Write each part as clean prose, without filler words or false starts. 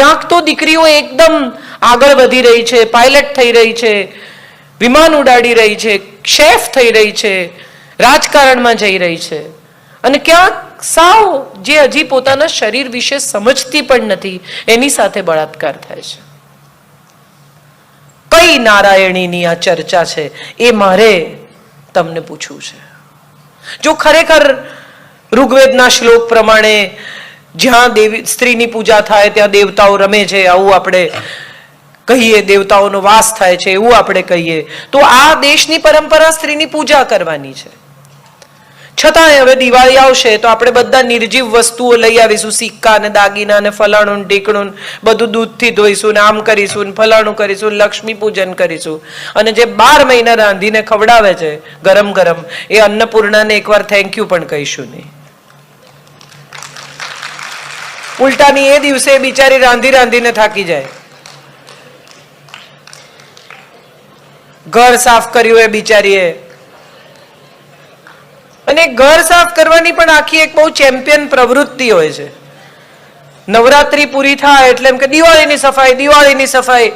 ક્યાંક તો દીકરીઓ એકદમ આગળ વધી રહી છે, પાયલટ થઈ રહી છે, વિમાન ઉડાડી રહી છે, શેફ થઈ રહી છે, રાજકારણમાં જઈ રહી છે, અને ક્યાંક સાવ જે હજી પોતાના શરીર વિશે સમજતી પણ નથી એની સાથે બળાત્કાર થાય છે. કઈ નારાયણીની આ ચર્ચા છે એ મારે તમને પૂછવું છે. જો ખરેખર ઋગ્વેદના શ્લોક પ્રમાણે જ્યાં સ્ત્રીની પૂજા થાય ત્યાં દેવતાઓ રમે છે, આવું આપણે કહીએ, દેવતાઓનો વાસ થાય છે એવું આપણે કહીએ, તો આ દેશની પરંપરા સ્ત્રીની પૂજા કરવાની છે. છતાંય હવે દિવાળી આવશે તો આપણે બધા નિર્જીવ વસ્તુઓ લઈ આવીશું, સિક્કા ને દાગીના ને ફલાણું ને ઢીકણું, બધું દૂધથી ધોઈશું ને આમ કરીશું ને ફલાણું કરીશું, લક્ષ્મી પૂજન કરીશું. અને જે 12 મહિના રાંધીને ખવડાવે છે ગરમ ગરમ, એ અન્નપૂર્ણાને એકવાર થેન્ક યુ પણ કહીશું નહીં. ઉલટાની એ દિવસે બિચારી રાંધી રાંધીને થાકી જાય. ઘર સાફ કર્યું એ બિચારીએ, અને ઘર સાફ કરવાની પણ આખી એક બહુ ચેમ્પિયન પ્રવૃત્તિ હોય છે. નવરાત્રી પૂરી થાય એટલે એમ કે દિવાળીની સફાઈ, દિવાળીની સફાઈ,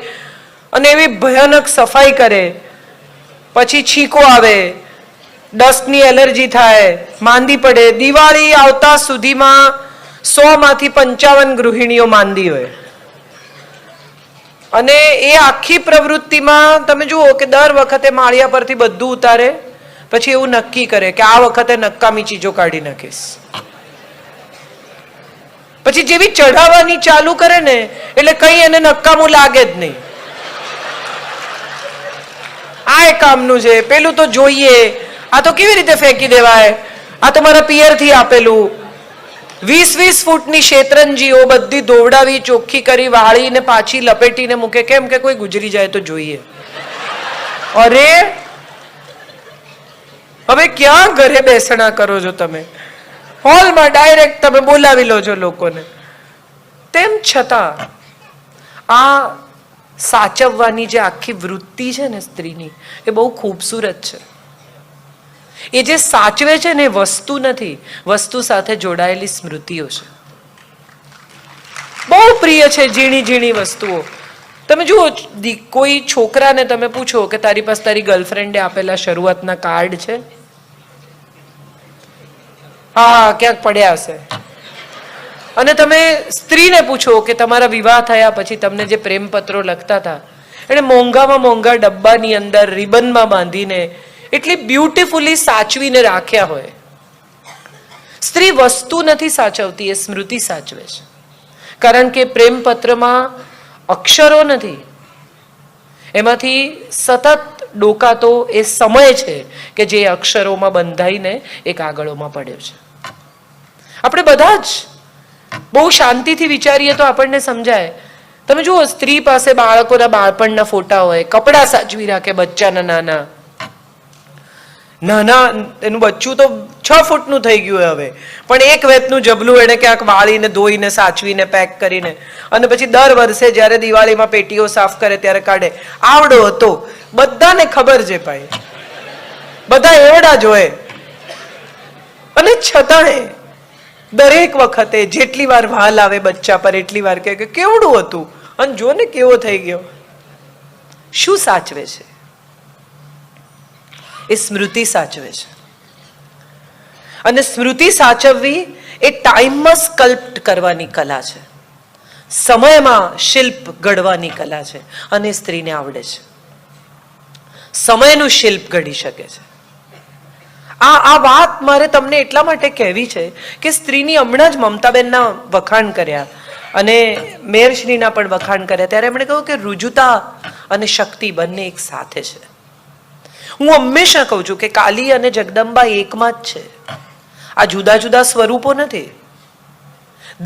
અને એવી ભયાનક સફાઈ કરે, પછી છીકો આવે, ડસ્ટની એલર્જી થાય, માંદી પડે. દિવાળી આવતા સુધીમાં 100 માંથી 55 ગૃહિણીઓ માંદી હોય. અને એ આખી પ્રવૃત્તિમાં તમે જુઓ કે દર વખતે માળિયા પરથી બધું ઉતારે, પછી એવું નક્કી કરે કે આ વખતે નકામી ચીજો કાઢી નાખીશ. પછી જેવી ચઢાવવાની ચાલુ કરે ને એટલે કઈ એને નકામું લાગે જ નહીં. આ એ કામનું છે, પેલું તો જોઈએ, આ તો કેવી રીતે ફેંકી દેવાય, આ તો મારા પિયરથી આપેલું. 20-20 ફૂટની શેતરંજીઓ બધી ધોવડાવી, ચોખ્ખી કરી, વાળીને પાછી લપેટીને મૂકે, કેમ કે કોઈ ગુજરી જાય તો જોઈએ. અરે હવે ક્યાં ઘરે બેસણા કરો છો તમે? હોલમાં ડાયરેક્ટ તમે બોલાવી લો છો લોકોને. તેમ છતાં આ સાચવવાની જે આખી વૃત્તિ છે ને સ્ત્રીની, એ બહુ ખૂબસૂરત છે. એ જે સાચવે છે ને વસ્તુ નથી, વસ્તુ સાથે જોડાયેલી સ્મૃતિઓ છે. બહુ પ્રિય છે ઝીણી ઝીણી વસ્તુઓ. તમે જુઓ, કોઈ છોકરાને તમે પૂછો કે તારી પાસે તારી ગર્લફ્રેન્ડે આપેલા શરૂઆતના કાર્ડ છે? હા, ક્યાંક પડ્યા હશે. અને તમે સ્ત્રીને પૂછો કે તમારા વિવાહ થયા પછી તમને જે પ્રેમપત્રો લખતા હતા, એને મોંઘામાં મોંઘા ડબ્બાની અંદર રિબનમાં બાંધીને એટલી બ્યુટીફુલી સાચવીને રાખ્યા હોય. સ્ત્રી વસ્તુ નથી સાચવતી, એ સ્મૃતિ સાચવે છે. કારણ કે પ્રેમપત્રમાં અક્ષરો નથી, એમાંથી સતત ડોકાતો એ સમય છે કે જે અક્ષરોમાં બંધાઈને એ કાગળોમાં પડ્યો છે. આપણે બધા જ બહુ શાંતિથી વિચારીએ તો આપણને સમજાય. તમે જુઓ, સ્ત્રી પાસે બાળકોના બાળપણના ફોટા હોય, કપડાં સાચવી રાખે બચ્ચાના નાના નાના. એનું બચ્ચું તો 6 ફૂટનું થઈ ગયું હવે, પણ એક વેતનું જબલું એને ક્યાંક વાળીને ધોઈને સાચવીને પેક કરીને, અને પછી દર વર્ષે જ્યારે દિવાળીમાં પેટીઓ સાફ કરે ત્યારે કાઢે. આવડો હતો, બધાને ખબર છે ભાઈ, બધા એવડા જ હોય. અને છતાંય દરેક વખતે જેટલી વાર વાલ આવે બચ્ચા પર એટલી વાર કહે કે કેવડું હતું, અને જો ને કેવો થઈ ગયો. શું સાચવે છે? એ સ્મૃતિ સાચવે છે. અને સ્મૃતિ સાચવવી એ ટાઈમમાં સ્કલ્પ્ટ કરવાની કલા છે, સમયમાં શિલ્પ ઘડવાની કલા છે, અને સ્ત્રીને આવડે છે. સમયનું શિલ્પ ઘડી શકે છે. આ વાત મારે તમને એટલા માટે કહેવી છે કે સ્ત્રીની હમણાં જ મમતાબેનના વખાણ કર્યા અને મેયરશ્રીના પણ વખાણ કર્યા, ત્યારે એમણે કહ્યું કે રુજુતા અને શક્તિ બંને એક સાથે છે. હું હંમેશા કહું છું કે કાલી અને જગદંબા એકમાં જ છે. આ જુદા જુદા સ્વરૂપો નથી.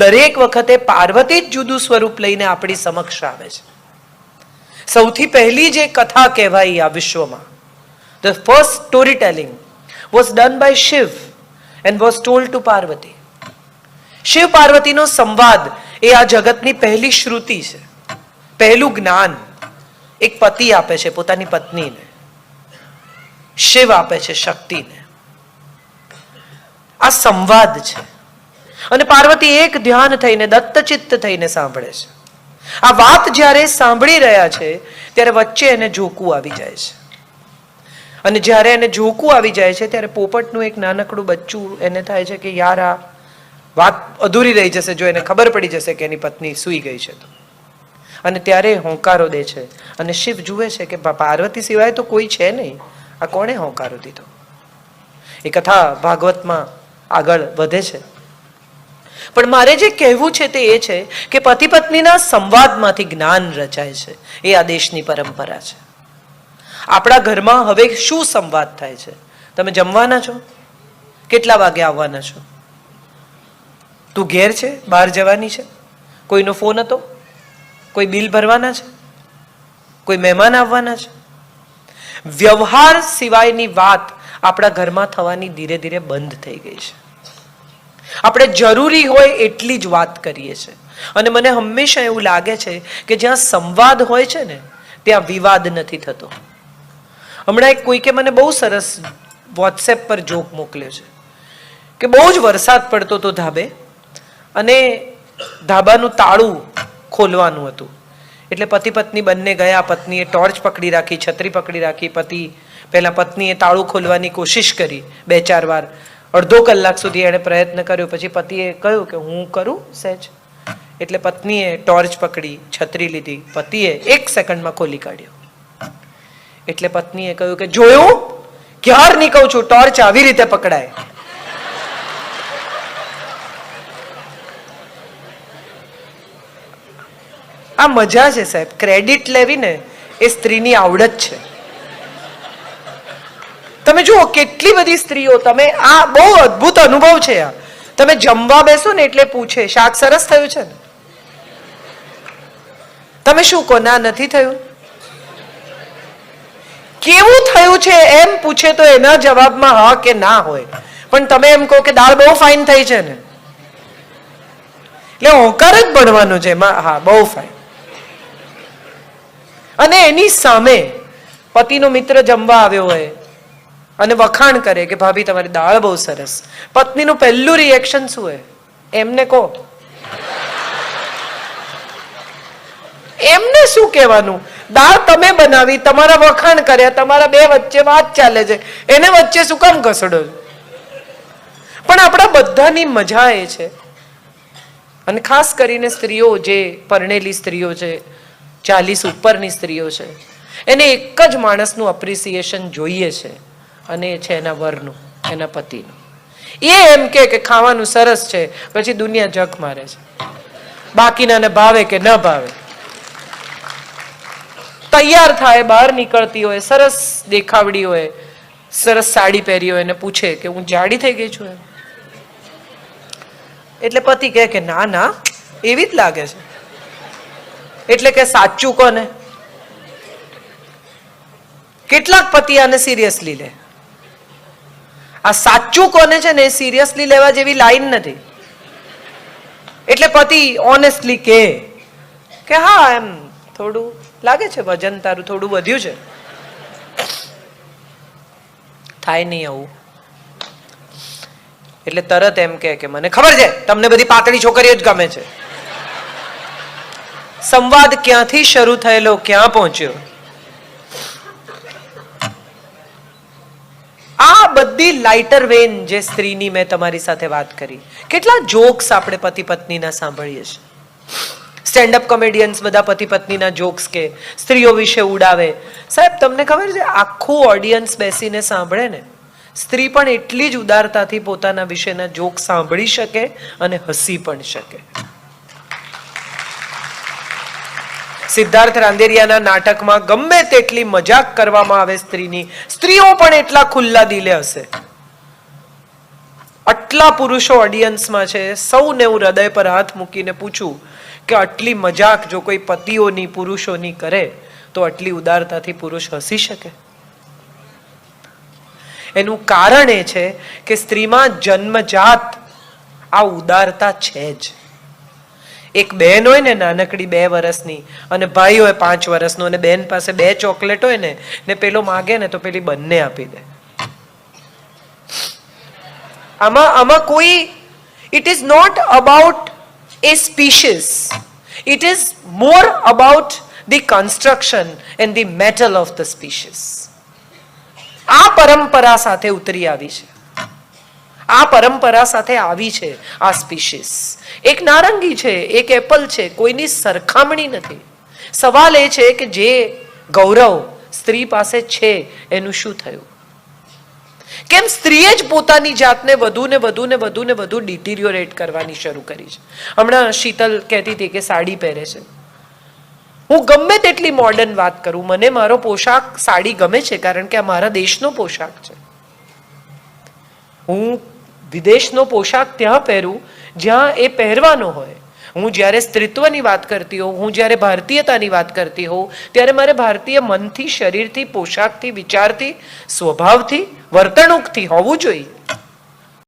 દરેક વખતે પાર્વતી જ જુદું સ્વરૂપ લઈને આપણી સમક્ષ આવે છે. સૌથી પહેલી જે કથા કહેવાય આ વિશ્વમાં, the first story telling was done by Shiv and was told to Parvati. Shiv પાર્વતીનો સંવાદ એ આ જગતની પહેલી શ્રુતિ છે, પહેલું જ્ઞાન. એક પતિ આપે છે પોતાની પત્નીને, શિવ આપે છે શક્તિને. આ સંવાદ છે. અને પાર્વતી એક ધ્યાન થઈને, દત્તચિત્ત થઈને સાંભળે છે. આ વાત જ્યારે સાંભળી રહ્યા છે ત્યારે વચ્ચે એને ઝોકું આવી જાય છે, અને જ્યારે એને ઝોકું આવી જાય છે ત્યારે પોપટનું એક નાનકડું બચ્ચું એને થાય છે કે યાર આ વાત અધૂરી રહી જશે જો એને ખબર પડી જશે કે એની પત્ની સૂઈ ગઈ છે તો. અને ત્યારે હોંકારો દે છે અને શિવ જુએ છે કે પાર્વતી સિવાય તો કોઈ છે નહીં, આ કોણે હોંકારો દીધો. એ કથા ભાગવતમાં આગળ વધે છે. પણ મારે જે કહેવું છે તે એ છે કે પતિ પત્નીના સંવાદમાંથી જ્ઞાન રચાય છે, એ આ દેશની પરંપરા છે. આપણા ઘરમાં હવે શું સંવાદ થાય છે? તમે જમવાના છો? કેટલા વાગે આવવાના છો? તું ઘેર છે? બહાર જવાની છે? કોઈનો ફોન હતો? કોઈ બિલ ભરવાના છે? કોઈ મહેમાન આવવાના છે? વ્યવહાર સિવાયની વાત આપણા ઘરમાં થવાની ધીરે ધીરે બંધ થઈ ગઈ છે. આપણે જરૂરી હોય એટલી જ વાત કરીએ છીએ. અને મને હંમેશા એવું લાગે છે કે જ્યાં સંવાદ હોય છે ને ત્યાં વિવાદ નથી થતો. હમણાં એક કોઈકે મને બહુ સરસ વોટ્સએપ પર જોક મોકલ્યો છે કે બહુ જ વરસાદ પડતો હતો ધાબે, અને ધાબાનું તાળું ખોલવાનું હતું. એટલે પતિ પત્ની બંને ગયા. પત્નીએ ટોર્ચ પકડી રાખી, છત્રી પકડી રાખી. પહેલા પત્નીએ તાળું ખોલવાની કોશિશ કરી 2-4 વાર. અડધો કલાક સુધી એણે પ્રયત્ન કર્યો. પછી પતિએ કહ્યું કે હું કરું સહેજ. એટલે પત્નીએ ટોર્ચ પકડી, છત્રી લીધી. પતિએ 1 સેકન્ડમાં ખોલી કાઢ્યો. એટલે પત્નીએ કહ્યું કે જોયું, ક્યારની કહું છું ટોર્ચ આવી રીતે પકડાય. આ મજા છે સાહેબ. ક્રેડિટ લેવી ને એ સ્ત્રીની આવડત છે. તમે જુઓ કેટલી બધી સ્ત્રીઓ, તમે આ બહુ અદ્ભુત અનુભવ છે. આ તમે જમવા બેસો ને એટલે પૂછે શાક સરસ થયું છે ને? તમે શું કહો? ના, નથી થયું. કેવું થયું છે એમ પૂછે તો એના જવાબમાં હા કે ના હોય. પણ તમે એમ કહો કે દાળ બહુ ફાઇન થઈ છે ને, એટલે હોંકાર જ ભણવાનો છે એમાં, હા બહુ ફાઇન. અને એની સામે પતિનો મિત્ર જમવા આવ્યો હોય અને વખાણ કરે કે ભાભી તમારી દાળ બહુ સરસ. પત્નીનું પહેલું રિએક્શન શું હોય? એમને કહો. એમને શું કહેવાનું? દાળ તમે બનાવી, તમારા વખાણ કર્યા, તમારા બે વચ્ચે વાત ચાલે છે, એને વચ્ચે શું કામ ઘસડો? પણ આપણા બધાની મજા એ છે, અને ખાસ કરીને સ્ત્રીઓ જે પરણેલી સ્ત્રીઓ છે, 40 ઉપરની સ્ત્રીઓ છે, એને એક જ માણસનું એપ્રિસિએશન જોઈએ છે, અને એ છે એના વરનું, એના પતિનું. એ એમ કે ખાવાનું સરસ છે, પછી દુનિયા જગ મારે છે. બાકીનાને ભાવે કે ન ભાવે. તૈયાર થાય, બહાર નીકળતી હોય, સરસ દેખાવડી હોય, સરસ સાડી પહેરી હોય, એને પૂછે કે હું જાડી થઈ ગઈ છું. એટલે પતિ કહે કે ના ના, એવી જ લાગે છે. એટલે કે સાચું કોને? કેટલાક પતિ આને સિરિયસલી લે. આ સાચું કોને છે ને એ સિરિયસલી લેવા જેવી લાઈન નથી. એટલે પતિ ઓનેસ્ટલી કે હા એમ થોડું લાગે છે, વજન તારું થોડું વધ્યું છે. થાય નહીં આવું. એટલે તરત એમ કે મને ખબર છે તમને બધી પાતળી છોકરીઓ જ ગમે છે. સંવાદ ક્યાંથી શરૂ થયેલો ક્યાં પહોંચ્યો? આ બધી લાઇટર વેન જે સ્ત્રીની મેં તમારી સાથે વાત કરી. કેટલા જોક્સ આપણે પતિ પત્નીના સાંભળીએ છીએ. સ્ટેન્ડઅપ કોમેડિયન્સ બધા પતિ પત્નીના જોક્સ કે સ્ત્રીઓ વિશે ઉડાવે. સાહેબ તમને ખબર છે આખું ઓડિયન્સ બેસીને સાંભળે ને, સ્ત્રી પણ એટલી જ ઉદારતાથી પોતાના વિશેના જોક સાંભળી શકે અને હસી પણ શકે. સિદ્ધાર્થ રાંદેરિયાના નાટકમાં ગમે તેટલી મજાક કરવામાં આવે સ્ત્રીની, સ્ત્રીઓ પણ એટલા ખુલ્લા દિલે હશે. આટલા પુરુષો ઓડિયન્સમાં છે, સૌને હું હૃદય પર હાથ મૂકીને પૂછું કે આટલી મજાક જો કોઈ પતિઓની, પુરુષોની કરે તો આટલી ઉદારતાથી પુરુષ હસી શકે? એનું કારણ એ છે કે સ્ત્રીમાં જન્મજાત આ ઉદારતા છે જ. એક બહેન હોય ને નાનકડી 2 વર્ષની, અને ભાઈ હોય 5 વર્ષનો, અને બહેન પાસે 2 ચોકલેટ હોય ને પેલો માગે ને તો પેલી બંને આપી દે. આમાં કોઈ, it is not about a species. It is more about the construction and the metal of the species. આ પરંપરા સાથે ઉતરી આવી છે, આ પરંપરા સાથે આવી છે આ સ્પીશીસ. એક નારંગી છે, એક એપલ છે, કોઈની સરખામણી નથી. સવાલ એ છે કે જે ગૌરવ સ્ત્રી પાસે છે એનું શું થયું? કેમ સ્ત્રીએ જ પોતાની જાતને વધુ ને વધુ ને વધુ ને વધુ ડિટિરિયોરેટ કરવાની શરૂ કરી છે? હમણાં શીતલ કહેતી હતી કે સાડી પહેરે છે. હું ગમે તેટલી મોડર્ન વાત કરું, મને મારો પોશાક સાડી ગમે છે કારણ કે આ મારા દેશનો પોશાક છે. હું વિદેશનો પોશાક ત્યાં પહેરું જ્યાં એ પહેરવાનો હોય. હું જ્યારે સ્ત્રીત્વની વાત કરતી હોઉં, હું જ્યારે ભારતીયતાની વાત કરતી હોઉં, ત્યારે મારે ભારતીય મનથી, શરીરથી, પોશાકથી, વિચારથી, સ્વભાવથી, વર્તણૂકથી હોવું જોઈએ.